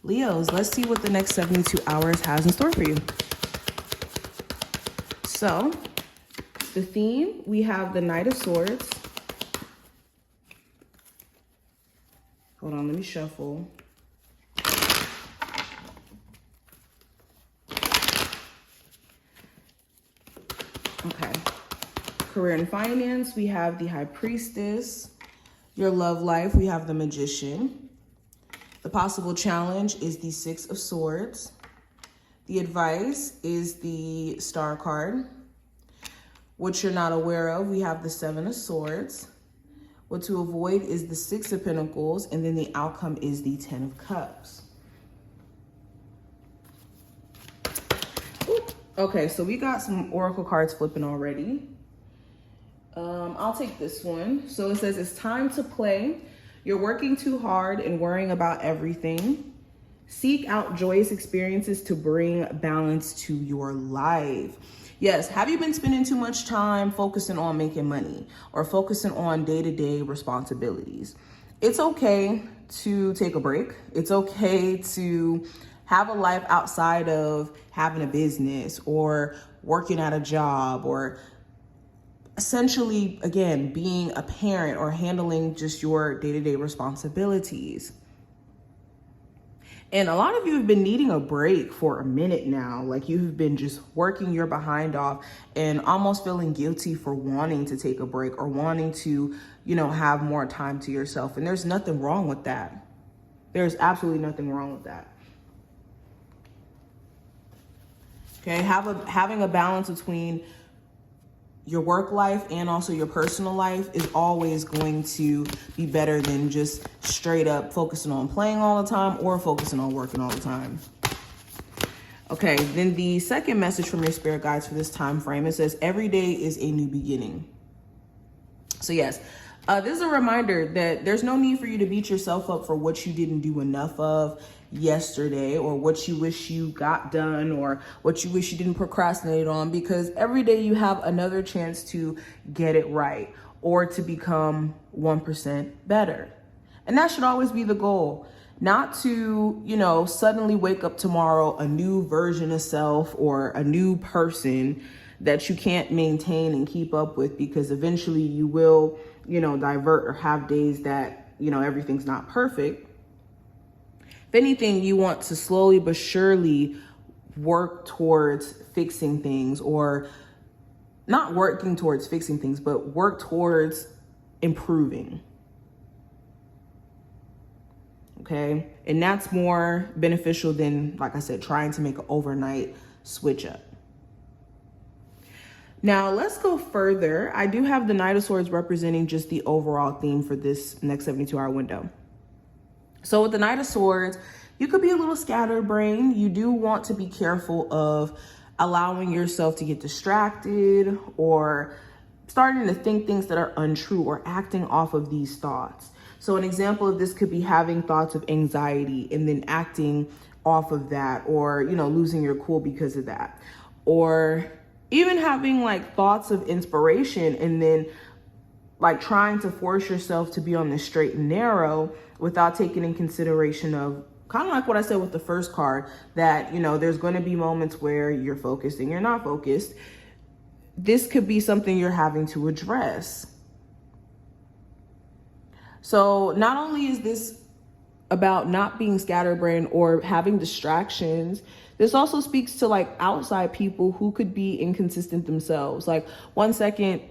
Leos, let's see what the next 72 hours has in store for you. So, the theme, we have the Knight of Swords. Hold on, let me shuffle. Okay. Career and finance, we have the High Priestess. Your love life, we have the Magician. The possible challenge is the Six of Swords. The advice is the Star card. What you're not aware of, we have the Seven of Swords. What to avoid is the Six of Pentacles, and then the outcome is the Ten of Cups. Ooh. Okay, so we got some oracle cards flipping already. I'll take this one. So it says, it's time to play. You're working too hard and worrying about everything. Seek out joyous experiences to bring balance to your life. Yes, have you been spending too much time focusing on making money or focusing on day-to-day responsibilities? It's okay to take a break. It's okay to have a life outside of having a business or working at a job or essentially, again, being a parent or handling just your day-to-day responsibilities. And a lot of you have been needing a break for a minute now. Like you've been just working your behind off and almost feeling guilty for wanting to take a break or wanting to, have more time to yourself. And there's nothing wrong with that. There's absolutely nothing wrong with that. Okay, having a balance between your work life and also your personal life is always going to be better than just straight up focusing on playing all the time or focusing on working all the time. Okay, then the second message from your spirit guides for this time frame, it says every day is a new beginning. So yes, this is a reminder that there's no need for you to beat yourself up for what you didn't do enough of yesterday or what you wish you got done or what you wish you didn't procrastinate on, because every day you have another chance to get it right or to become 1% better. And that should always be the goal. Not to, suddenly wake up tomorrow a new version of self or a new person that you can't maintain and keep up with, because eventually you will, divert or have days that, everything's not perfect. If anything, you want to slowly but surely work towards fixing things, or not working towards fixing things, but work towards improving. Okay. And that's more beneficial than, like I said, trying to make an overnight switch up. Now let's go further. I do have the Knight of Swords representing just the overall theme for this next 72-hour window. So with the Knight of Swords, you could be a little scatterbrained. You do want to be careful of allowing yourself to get distracted or starting to think things that are untrue or acting off of these thoughts. So an example of this could be having thoughts of anxiety and then acting off of that, or, losing your cool because of that, or even having like thoughts of inspiration and then like trying to force yourself to be on the straight and narrow without taking in consideration of kind of like what I said with the first card, that, there's going to be moments where you're focused and you're not focused. This could be something you're having to address. So not only is this about not being scatterbrained or having distractions, this also speaks to like outside people who could be inconsistent themselves. Like 1 second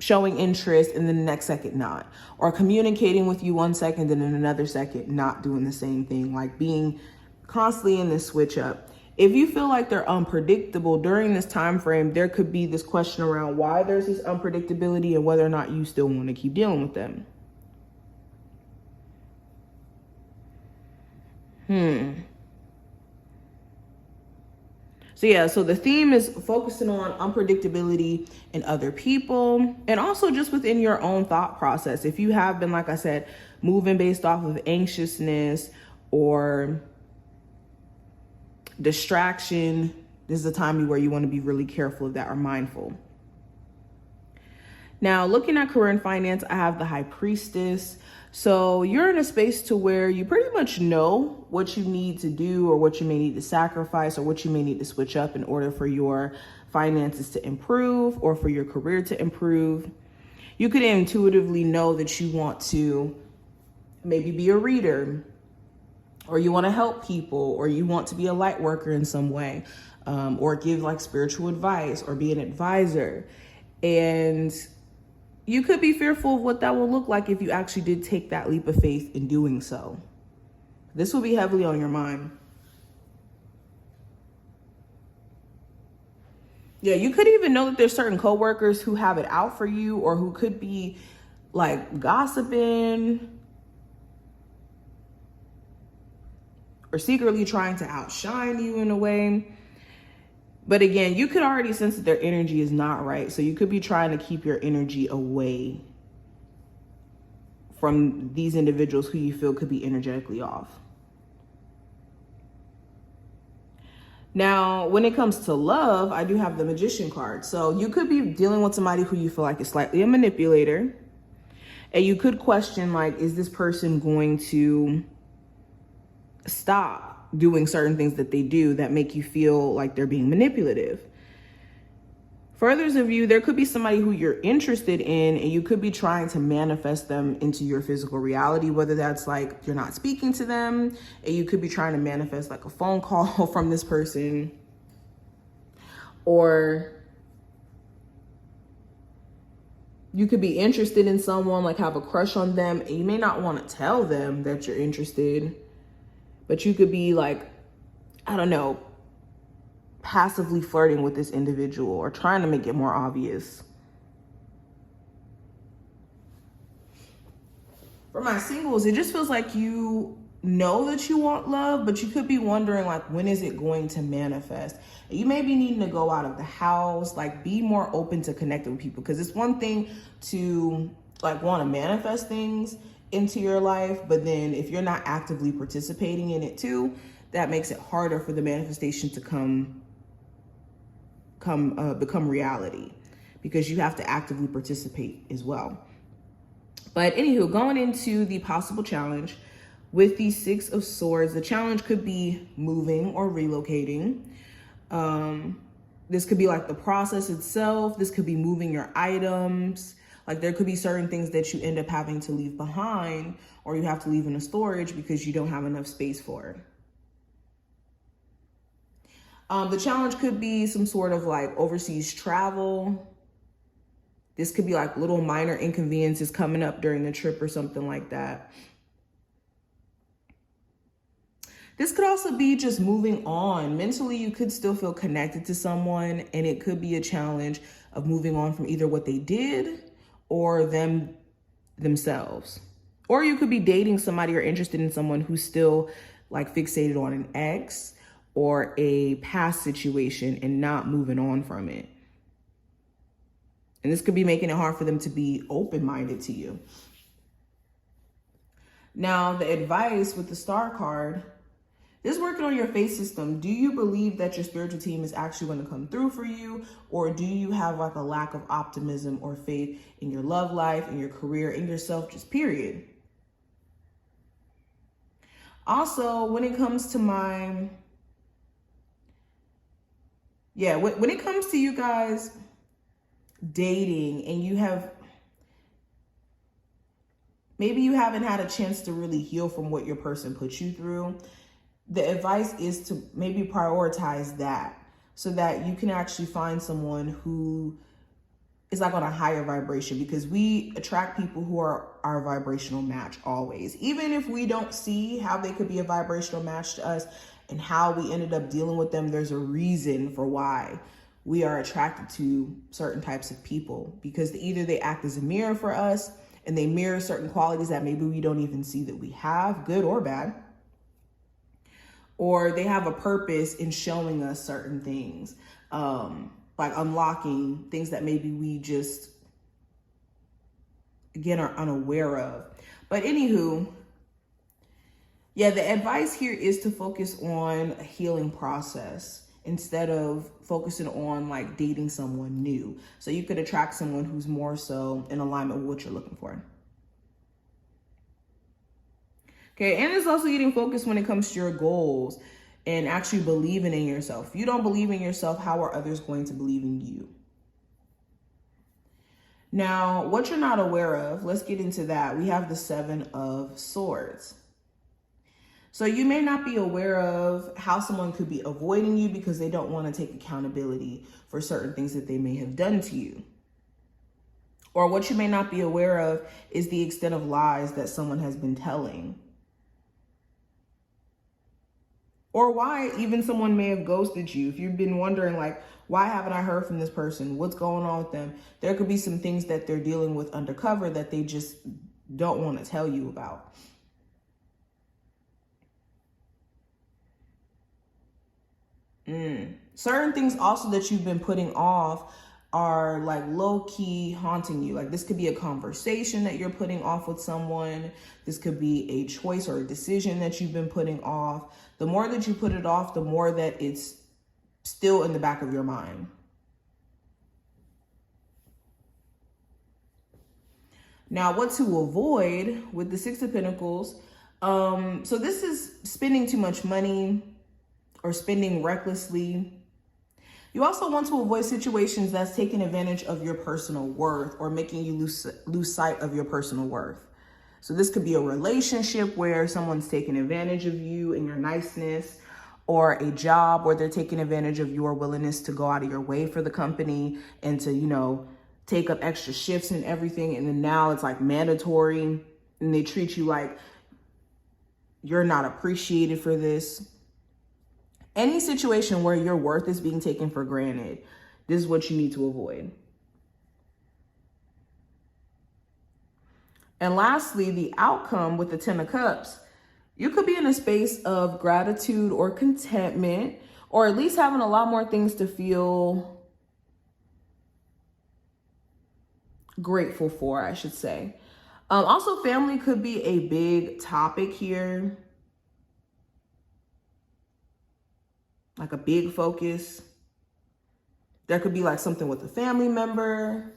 showing interest and then the next second not, or communicating with you 1 second and in another second not doing the same thing, like being constantly in this switch up. If you feel like they're unpredictable during this time frame, there could be this question around why there's this unpredictability and whether or not you still want to keep dealing with them. So the theme is focusing on unpredictability in other people and also just within your own thought process. If you have been, like I said, moving based off of anxiousness or distraction, this is a time where you want to be really careful of that or mindful. Now, looking at career and finance, I have the High Priestess. So you're in a space to where you pretty much know what you need to do, or what you may need to sacrifice, or what you may need to switch up in order for your finances to improve or for your career to improve. You could intuitively know that you want to maybe be a reader, or you want to help people, or you want to be a light worker in some way, or give like spiritual advice, or be an advisor. And you could be fearful of what that will look like if you actually did take that leap of faith in doing so. This will be heavily on your mind. Yeah, you could even know that there's certain coworkers who have it out for you, or who could be like gossiping or secretly trying to outshine you in a way. But again, you could already sense that their energy is not right. So you could be trying to keep your energy away from these individuals who you feel could be energetically off. Now, when it comes to love, I do have the Magician card. So you could be dealing with somebody who you feel like is slightly a manipulator. And you could question, like, is this person going to stop doing certain things that they do that make you feel like they're being manipulative? For others of you, there could be somebody who you're interested in, and you could be trying to manifest them into your physical reality, whether that's like you're not speaking to them, and you could be trying to manifest like a phone call from this person, or you could be interested in someone, like have a crush on them, and you may not want to tell them that you're interested, but you could be like, I don't know, passively flirting with this individual or trying to make it more obvious. For my singles, it just feels like you know that you want love, but you could be wondering, like, when is it going to manifest? You may be needing to go out of the house, like be more open to connecting with people, because it's one thing to like want to manifest things into your life, but then if you're not actively participating in it too, that makes it harder for the manifestation to become reality, because you have to actively participate as well. But anywho, going into the possible challenge with the Six of Swords, the challenge could be moving or relocating. This could be like the process itself. This could be moving your items. Like there could be certain things that you end up having to leave behind, or you have to leave in a storage because you don't have enough space for it. The challenge could be some sort of like overseas travel. This could be like little minor inconveniences coming up during the trip or something like that. This could also be just moving on. Mentally, you could still feel connected to someone, and it could be a challenge of moving on from either what they did or themselves. Or you could be dating somebody or interested in someone who's still like fixated on an ex or a past situation and not moving on from it. And this could be making it hard for them to be open-minded to you. Now, the advice with the Star card, this is working on your faith system. Do you believe that your spiritual team is actually going to come through for you? Or do you have like a lack of optimism or faith in your love life, in your career, in yourself, just period? Also, when it comes to when it comes to you guys dating, and maybe you haven't had a chance to really heal from what your person put you through, the advice is to maybe prioritize that so that you can actually find someone who is like on a higher vibration, because we attract people who are our vibrational match always. Even if we don't see how they could be a vibrational match to us and how we ended up dealing with them, there's a reason for why we are attracted to certain types of people, because either they act as a mirror for us and they mirror certain qualities that maybe we don't even see that we have, good or bad, or they have a purpose in showing us certain things, like unlocking things that maybe we just, again, are unaware of. But anywho, yeah, the advice here is to focus on a healing process instead of focusing on like dating someone new. So you could attract someone who's more so in alignment with what you're looking for. Okay, and it's also getting focused when it comes to your goals and actually believing in yourself. If you don't believe in yourself, how are others going to believe in you? Now, what you're not aware of, let's get into that. We have the 7 of Swords. So you may not be aware of how someone could be avoiding you because they don't want to take accountability for certain things that they may have done to you. Or what you may not be aware of is the extent of lies that someone has been telling. Or why even someone may have ghosted you. If you've been wondering, like, why haven't I heard from this person? What's going on with them? There could be some things that they're dealing with undercover that they just don't want to tell you about. Certain things also that you've been putting off are like low-key haunting you. Like this could be a conversation that you're putting off with someone. This could be a choice or a decision that you've been putting off. The more that you put it off, the more that it's still in the back of your mind. Now, what to avoid with the 6 of Pentacles. So this is spending too much money or spending recklessly. You also want to avoid situations that's taking advantage of your personal worth or making you lose sight of your personal worth. So this could be a relationship where someone's taking advantage of you and your niceness, or a job where they're taking advantage of your willingness to go out of your way for the company and to, you know, take up extra shifts and everything. And then now it's like mandatory and they treat you like you're not appreciated for this. Any situation where your worth is being taken for granted, this is what you need to avoid. And lastly, the outcome with the 10 of Cups, you could be in a space of gratitude or contentment, or at least having a lot more things to feel grateful for, I should say. Also, family could be a big topic here. Like a big focus. There could be like something with a family member.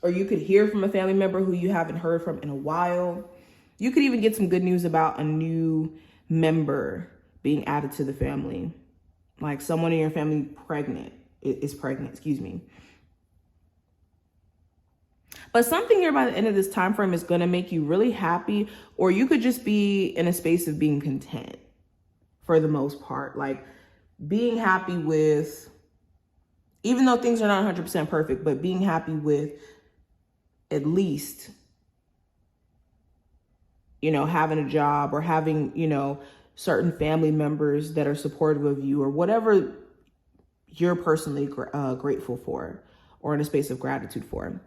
Or you could hear from a family member who you haven't heard from in a while. You could even get some good news about a new member being added to the family. Like someone in your family is pregnant, excuse me. But something here by the end of this time frame is going to make you really happy, or you could just be in a space of being content for the most part. Like being happy with, even though things are not 100% perfect, but being happy with at least, you know, having a job or having, you know, certain family members that are supportive of you or whatever you're personally grateful for or in a space of gratitude for.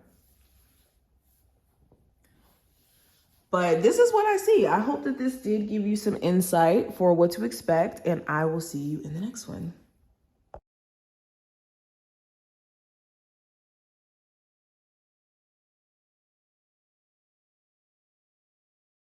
But this is what I see. I hope that this did give you some insight for what to expect, and I will see you in the next one.